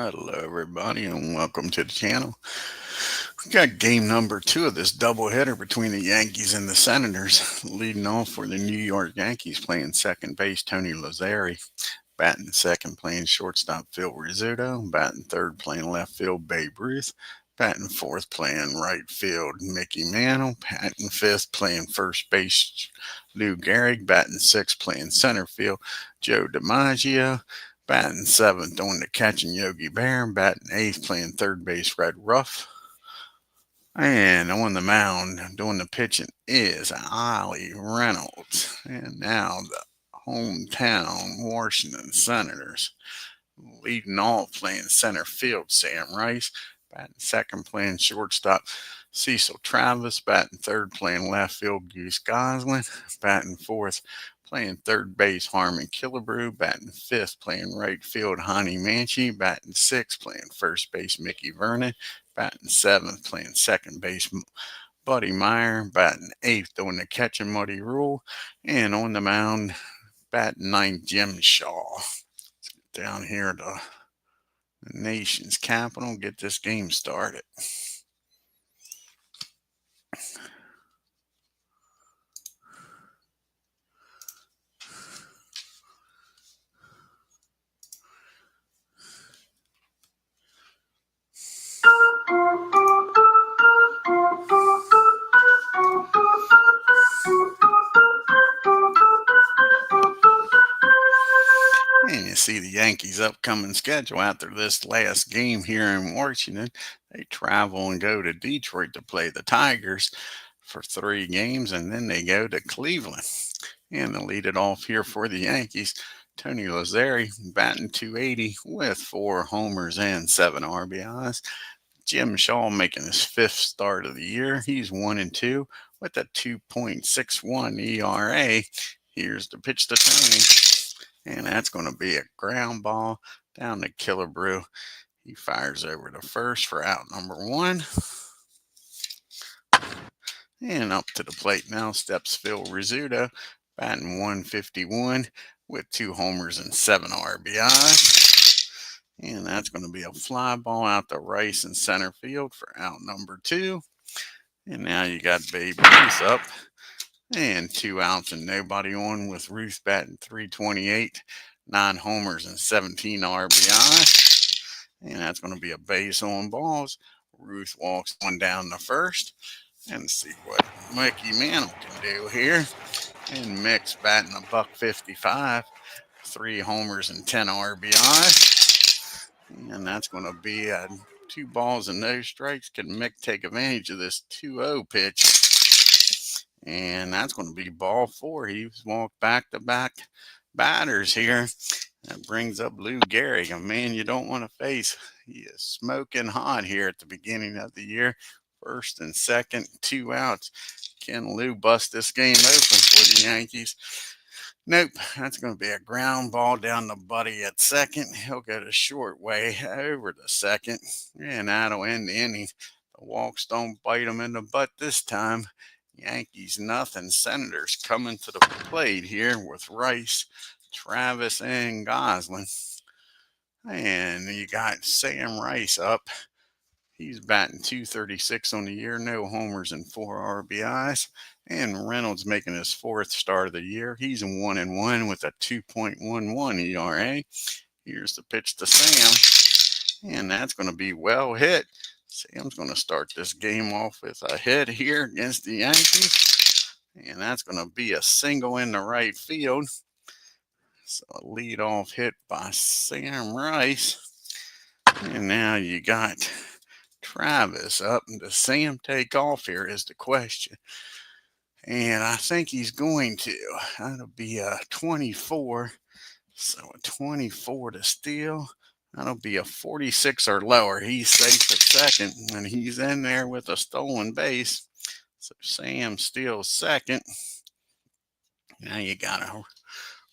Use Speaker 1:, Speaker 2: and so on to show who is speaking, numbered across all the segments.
Speaker 1: Hello, everybody, and welcome to the channel. We got game number 2 of this doubleheader between the Yankees and the Senators. Leading off for the New York Yankees, playing second base, Tony Lazzeri. Batting second, playing shortstop, Phil Rizzuto. Batting third, playing left field, Babe Ruth. Batting fourth, playing right field, Mickey Mantle. Batting fifth, playing first base, Lou Gehrig. Batting sixth, playing center field, Joe DiMaggio. Batting seventh, on the catching, Yogi Berra. Batting eighth, playing third base, Red Ruff. And on the mound, doing the pitching is AILLIE Reynolds. And now the hometown Washington Senators. Leading off, playing center field, Sam Rice. Batting second, playing shortstop, Cecil Travis. Batting third, playing left field, Goose Goslin. Batting fourth, playing third base, Harmon Killebrew. Batting fifth, playing right field, Honey Manchie. Batting sixth, playing first base, Mickey Vernon. Batting seventh, playing second base, Buddy Meyer. Batting eighth, doing the catching, Muddy Rule. And on the mound, batting ninth, Jim Shaw. Down here at the nation's capital, get this game started. And you see the Yankees' upcoming schedule after this last game here in Washington. They travel and go to Detroit to play the Tigers for 3 games, and then they go to Cleveland. And to lead it off here for the Yankees, Tony Lazzeri batting .280 with 4 homers and 7 RBIs. Jim Shaw making his 5th start of the year. He's 1-2 with a 2.61 ERA. Here's the pitch to Tony. And that's going to be a ground ball down to Killebrew. He fires over to first for out number 1. And up to the plate now steps Phil Rizzuto, batting .151 with 2 homers and 7 RBIs. And that's going to be a fly ball out to Rice in center field for out number 2. And now you got Babe Ruth up. And 2 outs and nobody on with Ruth batting .328, 9 homers and 17 RBI. And that's going to be a base on balls. Ruth walks on down to first. And see what Mickey Mantle can do here. And Mick's batting $155, 3 homers and 10 RBI. And that's going to be 2 balls and no strikes. Can Mick take advantage of this 2-0 pitch? And that's going to be ball 4. He's walked back-to-back batters here. That brings up Lou Gehrig, a man you don't want to face. He is smoking hot here at the beginning of the year. First and second, 2 outs. Can Lou bust this game open for the Yankees? Nope. That's going to be a ground ball down to Buddy at second. He'll go to short way over to second. And that'll end the inning. The walks don't bite him in the butt this time. Yankees nothing. Senators coming to the plate here with Rice, Travis, and Goslin. And you got Sam Rice up. He's batting .236 on the year, no homers and 4 RBIs. And Reynolds making his 4th start of the year. He's 1-1 with a 2.11 ERA. Here's the pitch to Sam. And that's going to be well hit. Sam's going to start this game off with a hit here against the Yankees. And that's going to be a single in the right field. So a leadoff hit by Sam Rice. And now you got Travis up. And does Sam take off here is the question. And I think he's going to. That'll be a 24. So a 24 to steal. That'll be a 46 or lower. He's safe at second, and he's in there with a stolen base. So Sam steals second. Now you got a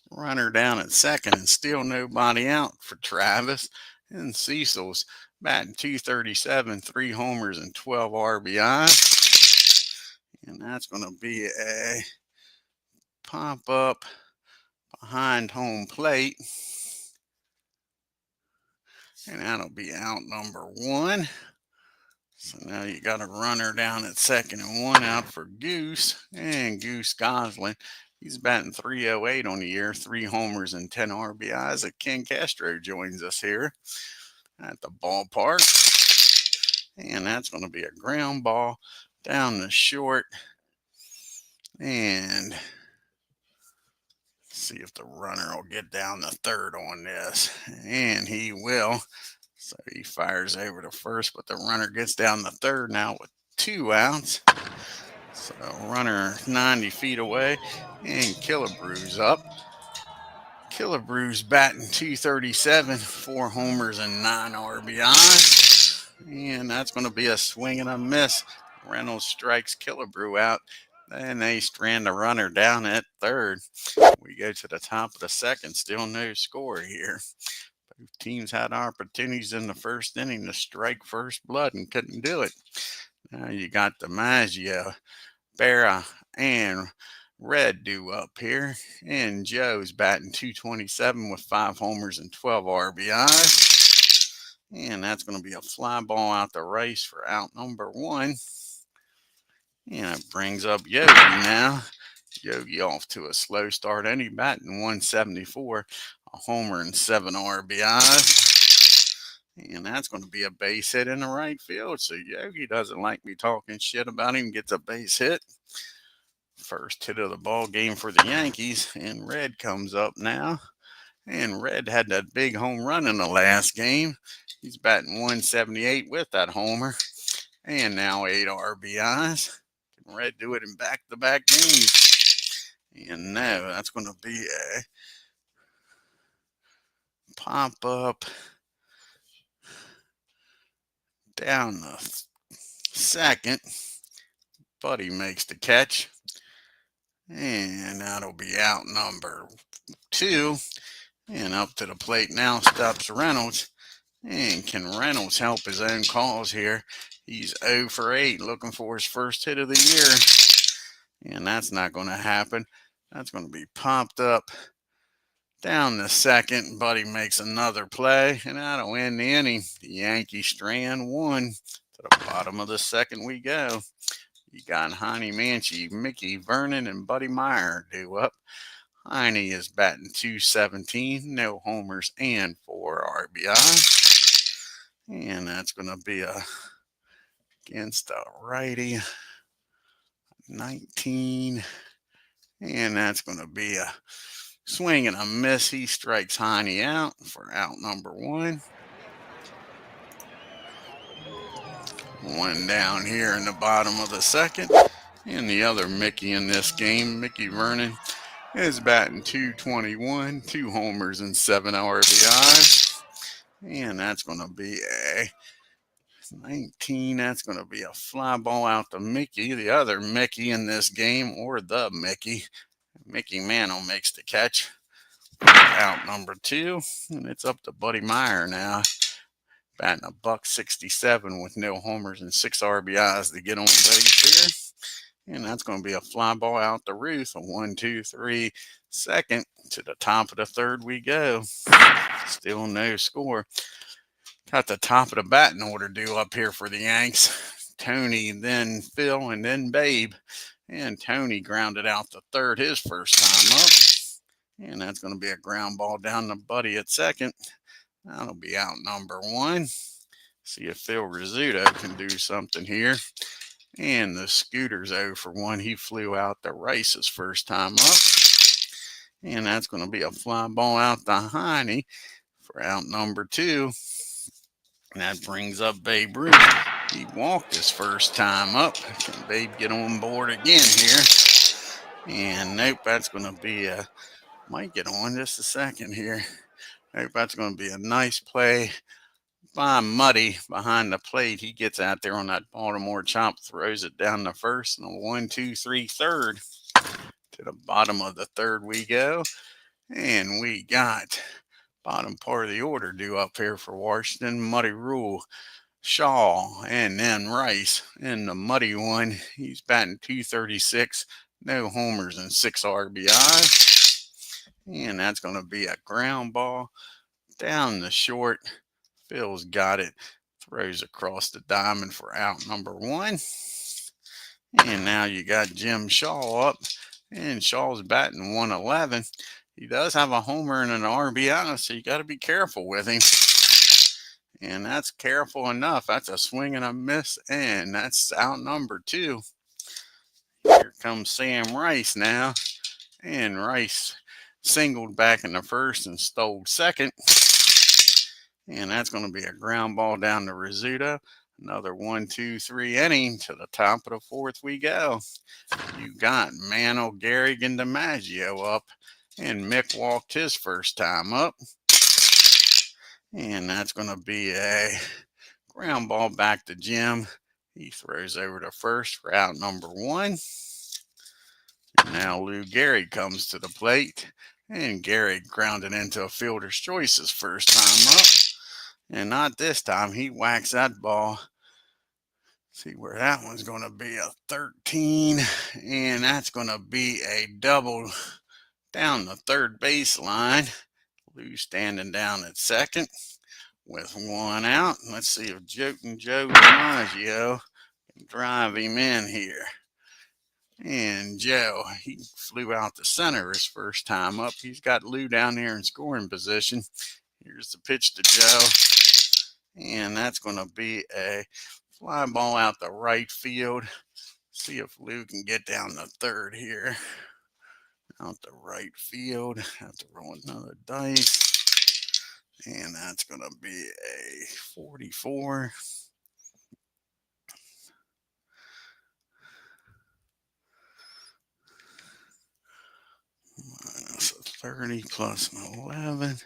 Speaker 1: runner down at second and still nobody out for Travis. And Cecil's batting .237, 3 homers and 12 RBIs. And that's going to be a pop up behind home plate. And that'll be out number 1. So now you got a runner down at second and 1 out for Goose. And Goose Goslin, he's batting .308 on the year, 3 homers and 10 RBIs. Ken Castro joins us here at the ballpark. And that's going to be a ground ball down the short. And see if the runner will get down the third on this. And he will. So he fires over to first, but the runner gets down the third now with 2 outs. So runner 90 feet away, and Killebrew's up. Killebrew's batting .237, 4 homers and 9 RBIs. And that's going to be a swing and a miss. Reynolds strikes Killebrew out. Then they strand the runner down at third. We go to the top of the second, still no score here. Both teams had opportunities in the first inning to strike first blood and couldn't do it. Now you got DiMaggio, Berra, and Red due up here. And Joe's batting .227 with 5 homers and 12 RBIs. And that's going to be a fly ball out the race for out number 1. And it brings up Yogi now. Yogi off to a slow start, and he batting .174, a homer and 7 RBIs. And that's going to be a base hit in the right field. So Yogi doesn't like me talking shit about him, gets a base hit. First hit of the ball game for the Yankees, and Red comes up now. And Red had that big home run in the last game. He's batting .178 with that homer, and now 8 RBIs. Can Red do it in back-to-back games? And no, that's going to be a pop-up down the second. Buddy makes the catch. And that'll be out number 2. And up to the plate now steps Reynolds. And can Reynolds help his own cause here? He's 0 for 8, looking for his first hit of the year. And that's not going to happen. That's going to be popped up down the second. Buddy makes another play, and that'll end the inning. The Yankees strand 1. To the bottom of the second we go. You got Heine Manchi, Mickey Vernon, and Buddy Meyer due up. Heine is batting .217, no homers and 4 RBI. And that's going to be against a righty, 19. And that's going to be a swing and a miss. He strikes Heine out for out number 1. One down here in the bottom of the second. And the other Mickey in this game, Mickey Vernon, is batting .221, 2 homers and 7 RBIs. And that's going to be a 19. That's going to be a fly ball out to Mickey, the other Mickey in this game, or the Mickey. Mickey Mantle makes the catch. Out number 2. And it's up to Buddy Meyer now. Batting a .167 with no homers and 6 RBIs to get on base here. And that's going to be a fly ball out the roof. A 1-2-3 second. To the top of the third we go. Still no score. Got the top of the batting order due up here for the Yanks. Tony, then Phil, and then Babe. And Tony grounded out the third his first time up. And that's going to be a ground ball down to Buddy at second. That'll be out number 1. See if Phil Rizzuto can do something here. And the Scooter's 0 for 1. He flew out to Rice his first time up. And that's going to be a fly ball out to Heine for out number 2. And that brings up Babe Ruth. He walked his first time up. Can Babe get on board again here? And nope, that's going to be a, might get on just a second here. Nope, that's going to be a nice play by Muddy behind the plate. He gets out there on that Baltimore chop, throws it down the first, and a 1-2-3 third. To the bottom of the third we go. And we got bottom part of the order due up here for Washington. Muddy Rule, Shaw, and then Rice. And the Muddy one, he's batting .236, no homers and 6 RBIs. And that's going to be a ground ball down the short. Phil's got it. Throws across the diamond for out number 1. And now you got Jim Shaw up. And Shaw's batting 111. He does have a homer and an RBI, so you got to be careful with him. And that's careful enough. That's a swing and a miss, and that's out number 2. Here comes Sam Rice now. And Rice singled back in the first and stole second. And that's going to be a ground ball down to Rizzuto. Another 1, 2, 3 inning. To the top of the 4th we go. You got Mantle, Gehrig, and DiMaggio up. And Mick walked his first time up. And that's going to be a ground ball back to Jim. He throws over to first for out number 1. And now Lou Gehrig comes to the plate. And Gehrig grounded into a fielder's choice his first time up. And not this time. He whacks that ball. See where that one's going to be a 13. And that's going to be a double down the third baseline. Lou standing down at second with 1 out. Let's see if Joe DiMaggio can drive him in here. And Joe, he flew out to center his first time up. He's got Lou down here in scoring position. Here's the pitch to Joe. And that's going to be a fly ball out the right field. See if Lou can get down the third here. Out the right field. Have to roll another dice. And that's going to be a 44. Minus a 30 plus an 11.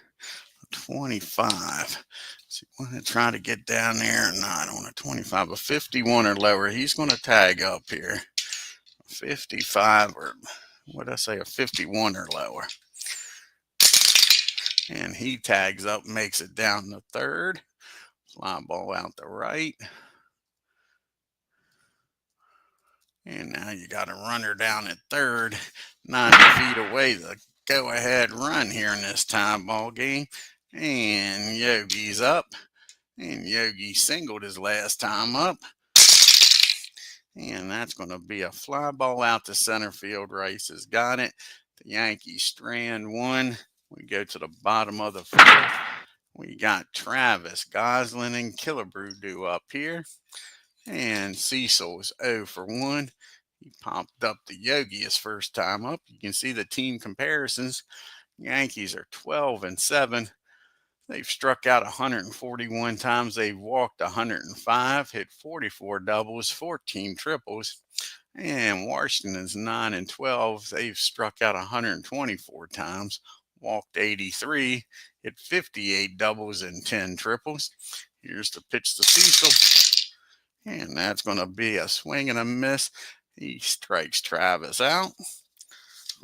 Speaker 1: 25. So you want to try to get down there or not on a 25, a 51 or lower. He's going to tag up here. 55 or what did I say, a 51 or lower. And he tags up, makes it down the third. Fly ball out the right. And now you got a runner down at third, 90 feet away. The go-ahead run here in this tie ball game. And Yogi's up. And Yogi singled his last time up. And that's going to be a fly ball out to center field. Rice has got it. The Yankees strand 1. We go to the bottom of the 4th. We got Travis, Goslin, and Killebrew up here. And Cecil's 0 for 1. He popped up to Yogi his first time up. You can see the team comparisons. Yankees are 12 and 7. They've struck out 141 times. They've walked 105, hit 44 doubles, 14 triples. And Washington's 9 and 12. They've struck out 124 times, walked 83, hit 58 doubles and 10 triples. Here's the pitch to Cecil. And that's going to be a swing and a miss. He strikes Travis out.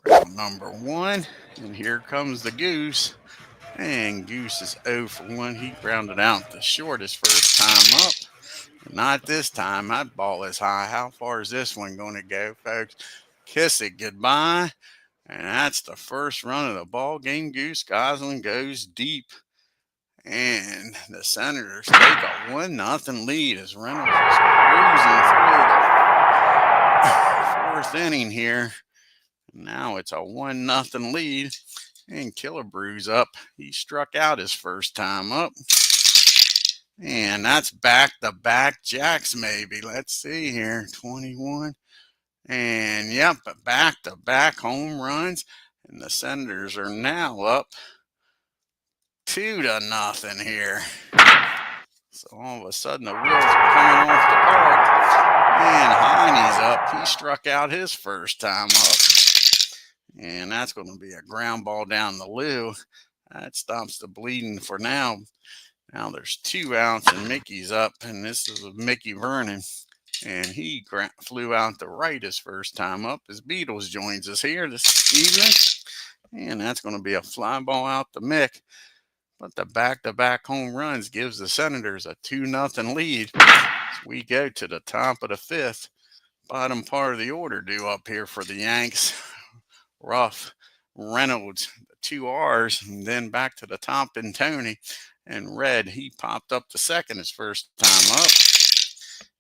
Speaker 1: Round number 1. And here comes the Goose. And Goose is 0 for 1. He grounded out the shortest first time up. Not this time. That ball is high. How far is this one going to go, folks? Kiss it goodbye. And that's the first run of the ball game. Goose Goslin goes deep. And the Senators take a 1-0 lead as Reynolds is cruising through the 4th inning here. Now it's a 1-0 lead. And Killebrew's up. He struck out his first time up. And that's back-to-back jacks maybe. Let's see here. 21. And yep, back-to-back home runs. And the Senators are now up 2-0 here. So all of a sudden the wheels are coming off the cart. And Heine's up. He struck out his first time up. And that's going to be a ground ball down the Lou. That stops the bleeding for now. Now there's 2 outs and Mickey's up. And this is Mickey Vernon. And he flew out to right his first time up. As Beatles joins us here this evening. And that's going to be a fly ball out to Mick. But the back-to-back home runs gives the Senators a 2-0 lead. As we go to the top of the 5th. Bottom part of the order due up here for the Yanks. Ruff, Reynolds, 2 R's, and then back to the top in Tony. And Red, he popped up to second his first time up.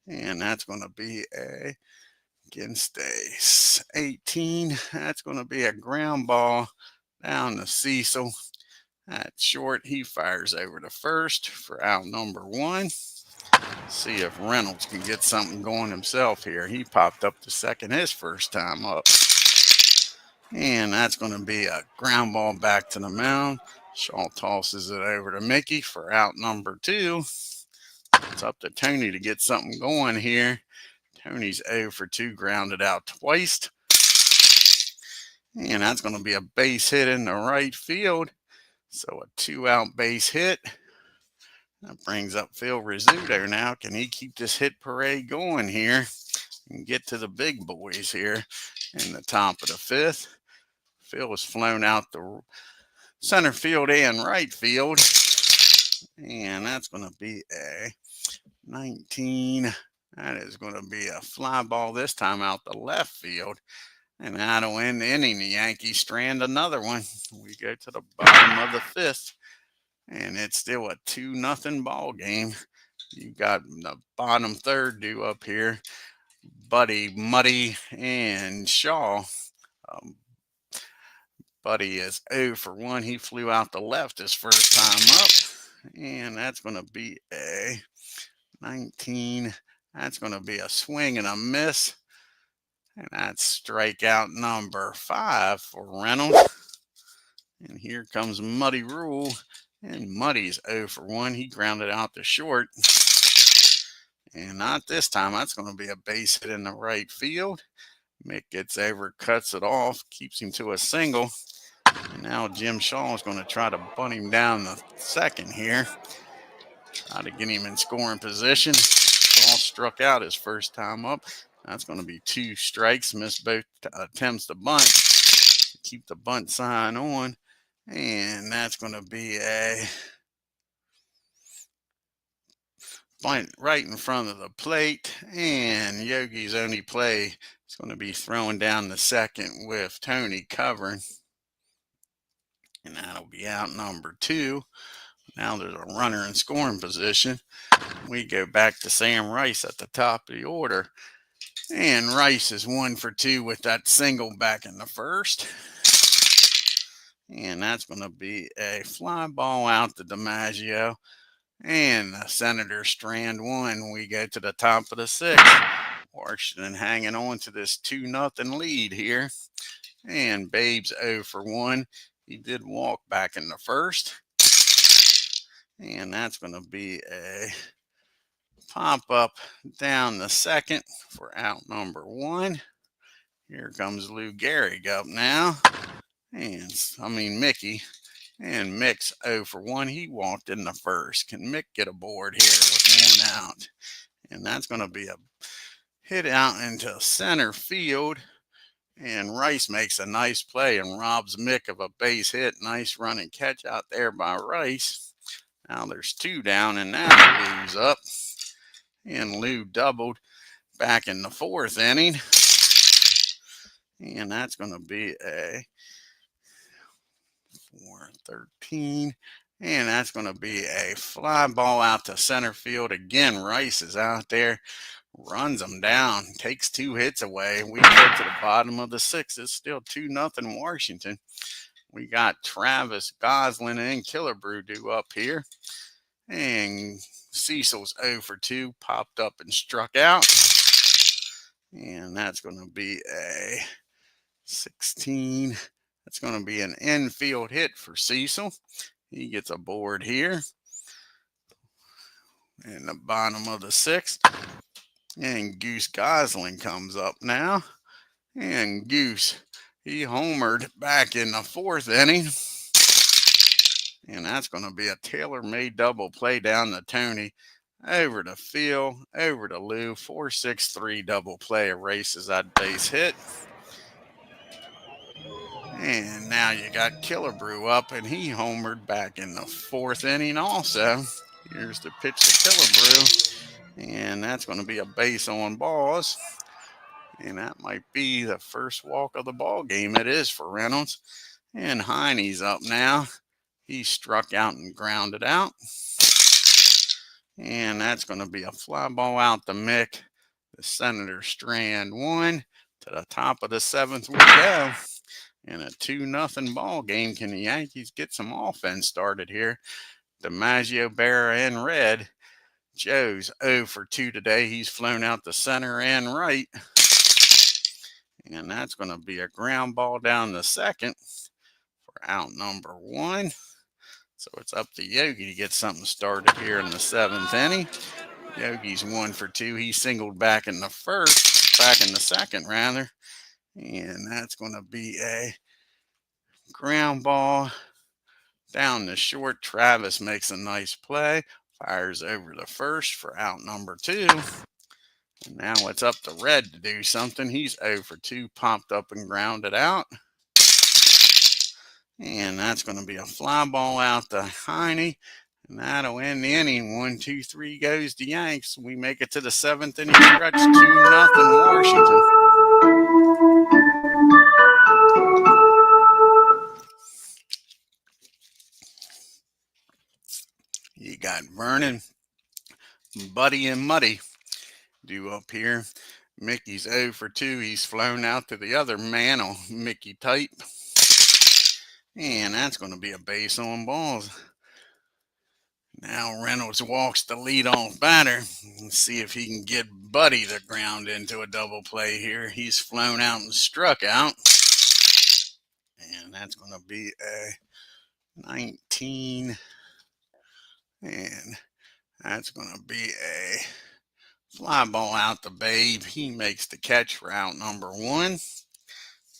Speaker 1: And that's going to be against a 18. That's going to be a ground ball down to Cecil. At short, he fires over to first for out number 1. See if Reynolds can get something going himself here. He popped up to second his first time up. And that's going to be a ground ball back to the mound. Shaw tosses it over to Mickey for out number 2. It's up to Tony to get something going here. Tony's 0 for 2, grounded out twice. And that's going to be a base hit in the right field. So a 2-out base hit. That brings up Phil Rizzuto now. Can he keep this hit parade going here and get to the big boys here in the top of the 5th? Phil was flown out the center field and right field. And that's going to be a 19. That is going to be a fly ball this time out the left field. And that'll end the inning. The Yankees strand another one. We go to the bottom of the 5th. And it's still a 2-0 ball game. You got the bottom third due up here. Buddy, Muddy, and Shaw. Buddy is 0 for 1. He flew out the left his first time up. And that's going to be a 19. That's going to be a swing and a miss. And that's strikeout number 5 for Reynolds. And here comes Muddy Rule. And Muddy's 0 for 1. He grounded out to short. And not this time. That's going to be a base hit in the right field. Mick gets over, cuts it off, keeps him to a single. And now Jim Shaw is going to try to bunt him down the second here. Try to get him in scoring position. Shaw struck out his first time up. That's going to be 2 strikes. Missed both attempts to bunt. Keep the bunt sign on. And that's going to be a bunt right in front of the plate. And Yogi's only play is going to be throwing down the second with Tony covering. And that'll be out number 2. Now there's a runner in scoring position. We go back to Sam Rice at the top of the order. And Rice is 1 for 2 with that single back in the first. And that's going to be a fly ball out to DiMaggio. And the Senators strand 1. We go to the top of the 6th. Washington hanging on to this 2-0 lead here. And Babe's 0 for 1. He did walk back in the first. And that's going to be a pop up down the second for out number 1. Here comes Lou Gehrig up now. And Mickey. And Mick's 0 for 1. He walked in the first. Can Mick get aboard here with 1 out? And that's going to be a hit out into center field. And Rice makes a nice play and robs Mick of a base hit. Nice run and catch out there by Rice. Now there's 2 down, and now Lou's up. And Lou doubled back in the 4th inning. And that's going to be a 4-13. And that's going to be a fly ball out to center field. Again, Rice is out there. Runs them down. Takes 2 hits away. We go to the bottom of the 6th. It's still 2-0 Washington. We got Travis, Goslin, and Killebrew due up here. And Cecil's 0 for 2. Popped up and struck out. And that's going to be a 16. That's going to be an infield hit for Cecil. He gets aboard here in the bottom of the 6th. And Goose Gosling comes up now. And Goose, he homered back in the 4th inning. And that's going to be a tailor-made double play down to Tony. Over to Phil, over to Lou. 4-6-3 double play erases that base hit. And now you got Killebrew up, and he homered back in the 4th inning also. Here's the pitch to Killebrew. And that's going to be a base on balls. And that might be the first walk of the ball game. It is for Reynolds. And Heine's up now. He struck out and grounded out. And that's going to be a fly ball out to Mick. The Senator strand 1. To the top of the 7th we go. In a 2-0 ball game. Can the Yankees get some offense started here? DiMaggio, Berra, and Red. Joe's 0 for 2 today. He's flown out the center and right. And that's going to be a ground ball down the 2nd for out number 1. So it's up to Yogi to get something started here in the 7th inning. Yogi's 1 for 2. He singled back in the 2nd rather. And that's going to be a ground ball down the short. Travis makes a nice play. Fires over the 1st for out number 2. And now it's up to Red to do something. He's 0 for 2. Popped up and grounded out. And that's going to be a fly ball out to Heine. And that'll end the inning. 1, 2, 3 goes the Yanks. We make it to the 7th inning stretch. 2-0 Washington. You got Vernon, Buddy, and Muddy due up here. Mickey's 0 for 2. He's flown out to the other man on Mickey type. And that's going to be a base on balls. Now Reynolds walks the leadoff batter. Let's see if he can get Buddy the ground into a double play here. He's flown out and struck out. And that's going to be a 19. And that's going to be a fly ball out to Babe. He makes the catch for out number 1.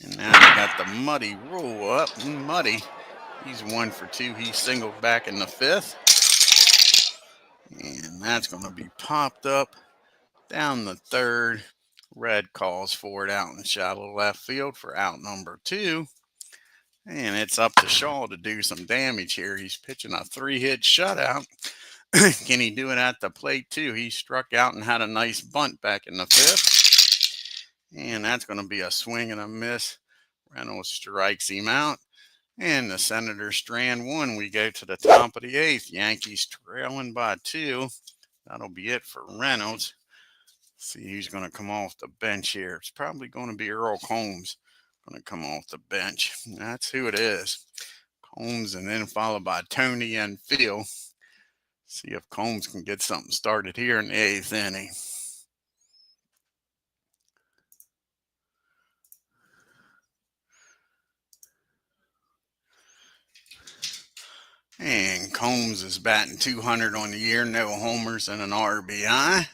Speaker 1: And now we got the Muddy roll up. Muddy, he's 1 for 2. He singled back in the 5th. And that's going to be popped up down the 3rd. Red calls for it out in shallow left field for out number 2. And it's up to Shaw to do some damage here. He's pitching a 3-hit shutout. Can he do it at the plate too? He struck out and had a nice bunt back in the 5th. And that's going to be a swing and a miss. Reynolds strikes him out. And the Senator strand 1. We go to the top of the 8th. Yankees trailing by 2. That'll be it for Reynolds. See who's going to come off the bench here. It's probably going to be Earl Combs going to come off the bench. That's who it is. Combs, and then followed by Tony and Phil. See if Combs can get something started here in the 8th inning. And Combs is batting .200 on the year. No homers and an RBI.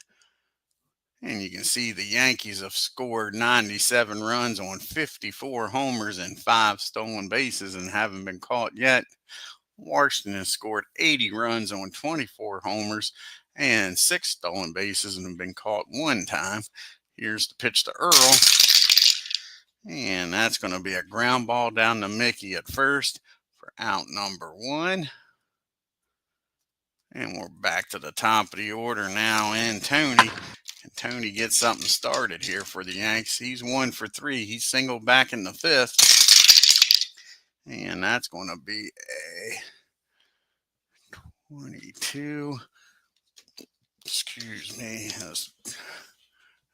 Speaker 1: And you can see the Yankees have scored 97 runs on 54 homers and 5 stolen bases and haven't been caught yet. Washington has scored 80 runs on 24 homers and 6 stolen bases and have been caught 1 time. Here's the pitch to Earl. And that's going to be a ground ball down to Mickey at first for out number 1. And we're back to the top of the order now. And Tony. And Tony gets something started here for the Yanks. He's 1 for 3. He singled back in the 5th. And that's going to be a 22. Excuse me.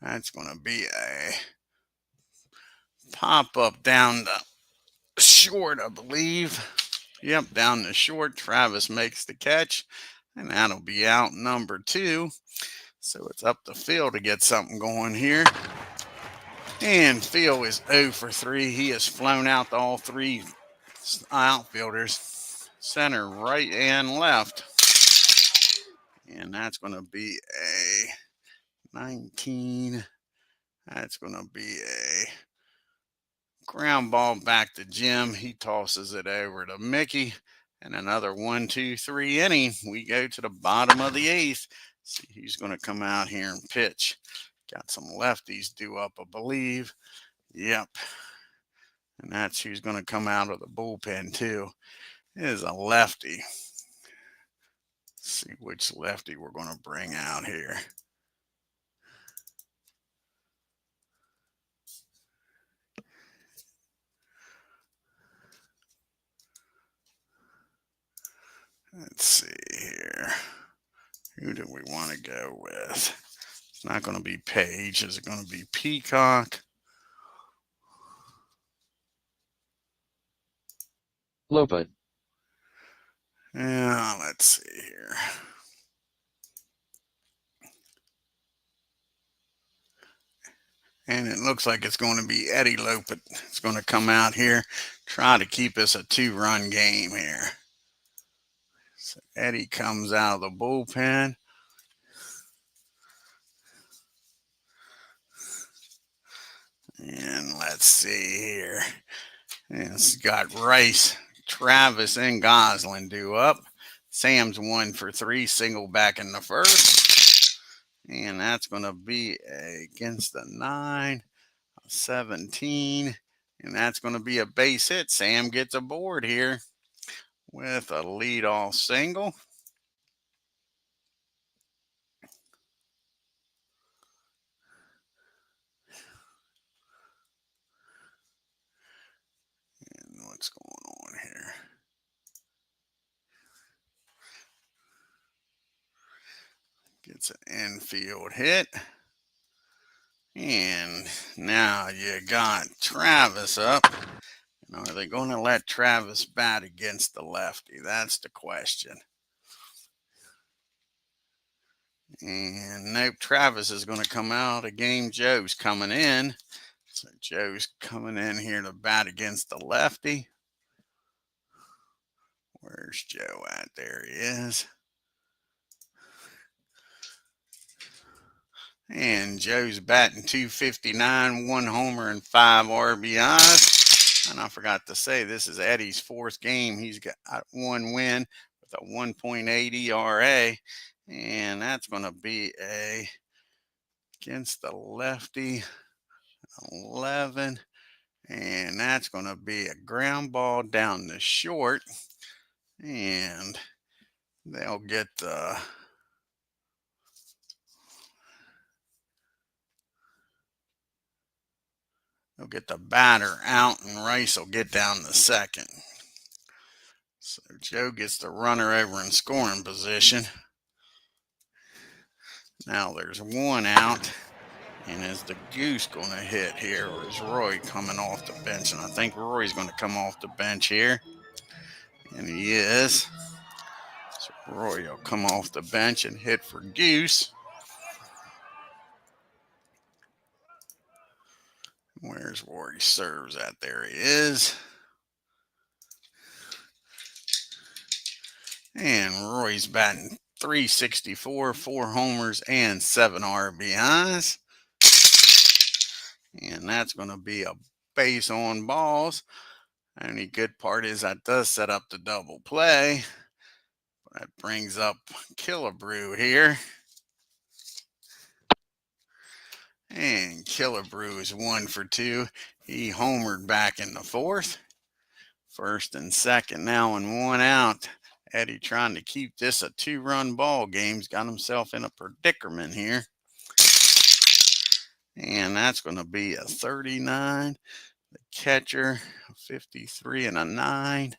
Speaker 1: That's going to be a pop-up down the short, I believe. Yep, down the short. Travis makes the catch. And that'll be out number 2. So it's up to Phil to get something going here. And Phil is 0 for 3. He has flown out to all 3 outfielders, center, right, and left. And that's going to be a 19. That's going to be a ground ball back to Jim. He tosses it over to Mickey. And another 1, 2, 3 inning. We go to the bottom of the 8th. See who's going to come out here and pitch. Got some lefties due up, I believe. Yep. And that's who's going to come out of the bullpen, too. It is a lefty. Let's see which lefty we're going to bring out here. Let's see here. Who do we want to go with? It's not going to be Page. Is it going to be Peacock?
Speaker 2: Lopa.
Speaker 1: Yeah, let's see here. And it looks like it's going to be Eddie Lopet. It's going to come out here, try to keep us a 2-run game here. So Eddie comes out of the bullpen. And let's see here. It's got Rice, Travis, and Gosselin due up. Sam's 1 for 3, single back in the first. And that's going to be against the 9, 17. And that's going to be a base hit. Sam gets aboard here with a leadoff single. And what's going on here? Gets an infield hit. And now you got Travis up. Are they going to let Travis bat against the lefty? That's the question. And nope, Travis is going to come out of game. Joe's coming in. So Joe's coming in here to bat against the lefty. Where's Joe at? There he is. And Joe's batting .259, 1 homer and 5 RBIs. And I forgot to say, this is Eddie's 4th game. He's got 1 win with a 1.8 ERA. And that's going to be against the lefty, 11. And that's going to be a ground ball down the short. And they'll get the batter out, and Rice will get down to second. So Joe gets the runner over in scoring position. Now there's 1 out. And is the Goose going to hit here, or is Roy coming off the bench? And I think Roy's going to come off the bench here. And he is. So Roy will come off the bench and hit for Goose. Where's Roy serves at? There he is. And Roy's batting .364, 4 homers and 7 RBIs. And that's going to be a base on balls. Only good part is that does set up the double play. That brings up Killebrew here. And Killebrew is 1 for 2. He homered back in the 4th. First and second now and 1 out. Eddie trying to keep this a 2-run ball game. He's got himself in a predicament here. And that's going to be a 39. The catcher, 53 and a 9.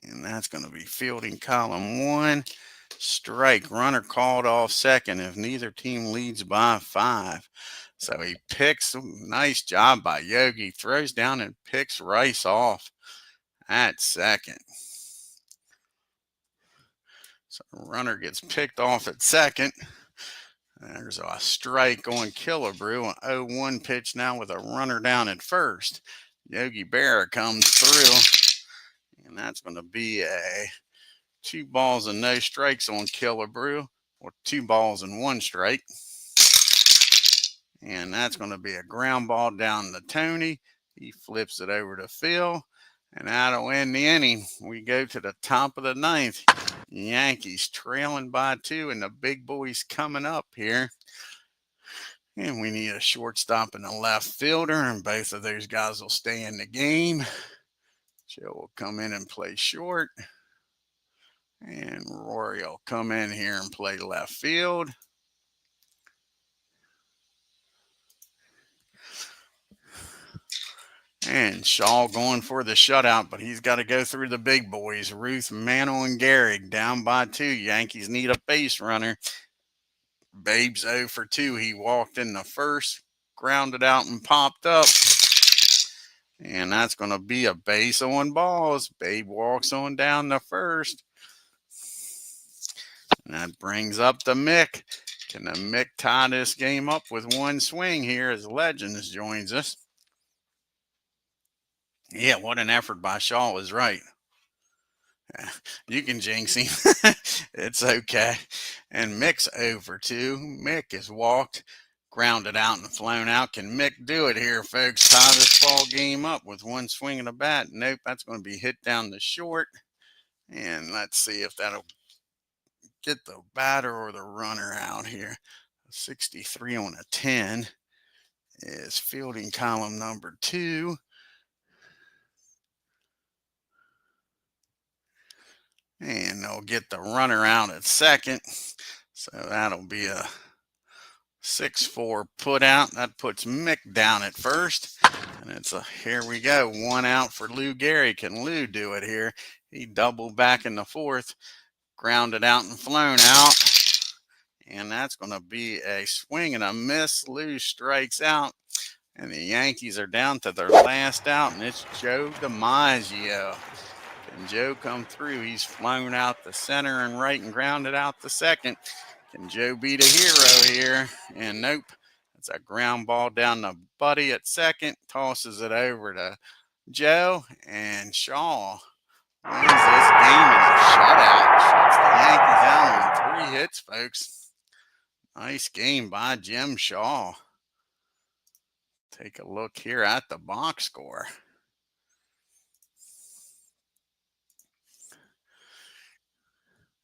Speaker 1: And that's going to be fielding column 1. Strike. Runner called off second if neither team leads by 5. So he picks. Nice job by Yogi. Throws down and picks Rice off at second. So runner gets picked off at second. There's a strike on Killebrew. An 0-1 pitch now with a runner down at first. Yogi Berra comes through. And that's going to be a 2 balls and no strikes on Killebrew. Or 2 balls and 1 strike. And that's going to be a ground ball down to Tony. He flips it over to Phil. And that'll end the inning. We go to the top of the 9th. Yankees trailing by 2, and the big boys coming up here. And we need a shortstop and a left fielder, and both of those guys will stay in the game. Joe will come in and play short. And Rory will come in here and play left field. And Shaw going for the shutout, but he's got to go through the big boys. Ruth, Mantle, and Gehrig down by 2. Yankees need a base runner. Babe's 0 for 2. He walked in the first, grounded out, and popped up. And that's going to be a base on balls. Babe walks on down the first. And that brings up the Mick. Can the Mick tie this game up with one swing here as Legends joins us? Yeah, what an effort by Shaw is right. You can jinx him. It's okay. And Mick's over 2. Mick is walked, grounded out, and flown out. Can Mick do it here, folks? Tie this ball game up with one swing of the bat. Nope, that's going to be hit down the short. And let's see if that'll get the batter or the runner out here. 63 on a 10 is fielding column number 2. And they'll get the runner out at second. So that'll be a 6-4 put out. That puts Mick down at first. And it's a, here we go. 1 out for Lou Gehrig. Can Lou do it here? He doubled back in the 4th, grounded out and flown out. And that's going to be a swing and a miss. Lou strikes out. And the Yankees are down to their last out. And it's Joe DiMaggio. Can Joe come through? He's flown out the center and right and grounded out the second. Can Joe be the hero here? And nope. It's a ground ball down to Buddy at second. Tosses it over to Joe. And Shaw wins this game in a shutout. Shuts the Yankees out on 3 hits, folks. Nice game by Jim Shaw. Take a look here at the box score.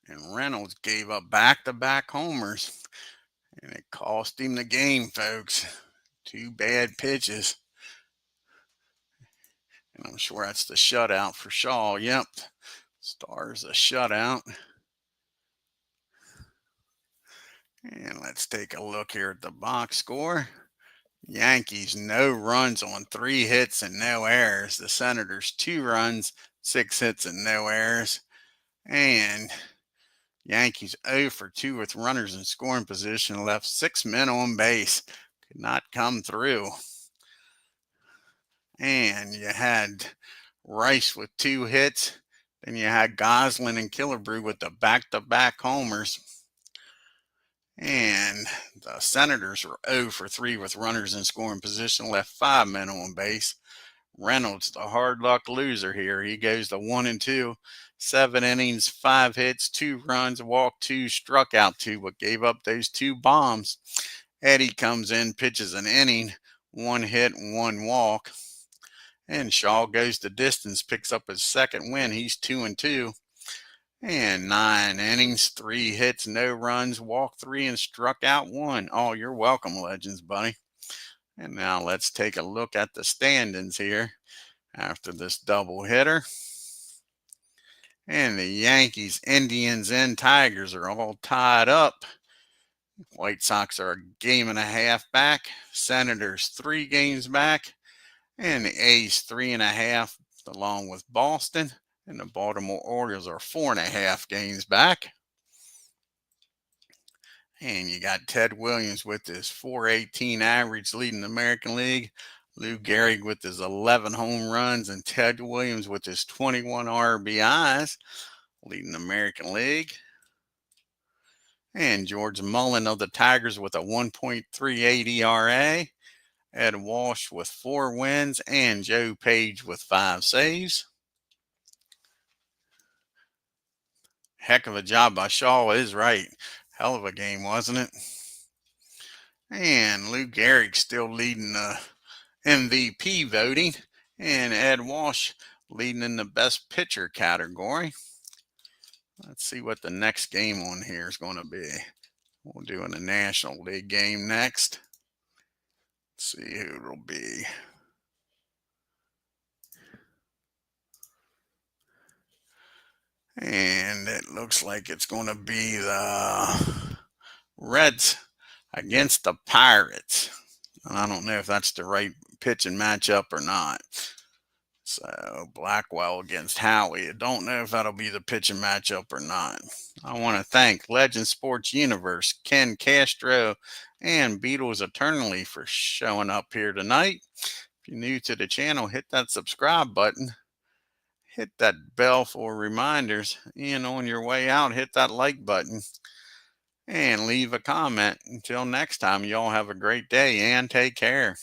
Speaker 1: And Reynolds gave up back-to-back homers. And it cost him the game, folks. 2 bad pitches. And I'm sure that's the shutout for Shaw. Yep. Stars a shutout. And let's take a look here at the box score. Yankees, no runs on 3 hits and no errors. The Senators, 2 runs, 6 hits and no errors. And Yankees 0 for 2 with runners in scoring position, left 6 men on base. Could not come through. And you had Rice with 2 hits. Then you had Goslin and Killebrew with the back-to-back homers. And the Senators were 0 for 3 with runners in scoring position, left 5 men on base. Reynolds, the hard luck loser here. He goes to 1-2, 7 innings, 5 hits, 2 runs, walked 2, struck out 2, but gave up those 2 bombs. Eddie comes in, pitches an inning, 1 hit, 1 walk. And Shaw goes the distance, picks up his second win. He's 2-2. And 9 innings, 3 hits, no runs, walked 3, and struck out 1. Oh, you're welcome, Legends, buddy. And now let's take a look at the standings here after this doubleheader. And the Yankees, Indians, and Tigers are all tied up. White Sox are a game and a half back. Senators 3 games back. And the A's 3.5 along with Boston. And the Baltimore Orioles are 4.5 games back. And you got Ted Williams with his .418 average leading the American League. Lou Gehrig with his 11 home runs. And Ted Williams with his 21 RBIs leading the American League. And George Mullen of the Tigers with a 1.38 ERA. Ed Walsh with 4 wins. And Joe Page with 5 saves. Heck of a job by Shaw is right. Hell of a game, wasn't it? And Lou Gehrig still leading the MVP voting. And Ed Walsh leading in the best pitcher category. Let's see what the next game on here is going to be. We'll do in the National League game next. Let's see who it'll be. And it looks like it's going to be the Reds against the Pirates. And I don't know if that's the right pitching matchup or not. So Blackwell against Howie. I don't know if that'll be the pitching matchup or not. I want to thank Legend Sports Universe, Ken Castro, and Beatles Eternally for showing up here tonight. If you're new to the channel, hit that subscribe button. Hit that bell for reminders. And on your way out, hit that like button. And leave a comment. Until next time, y'all have a great day and take care.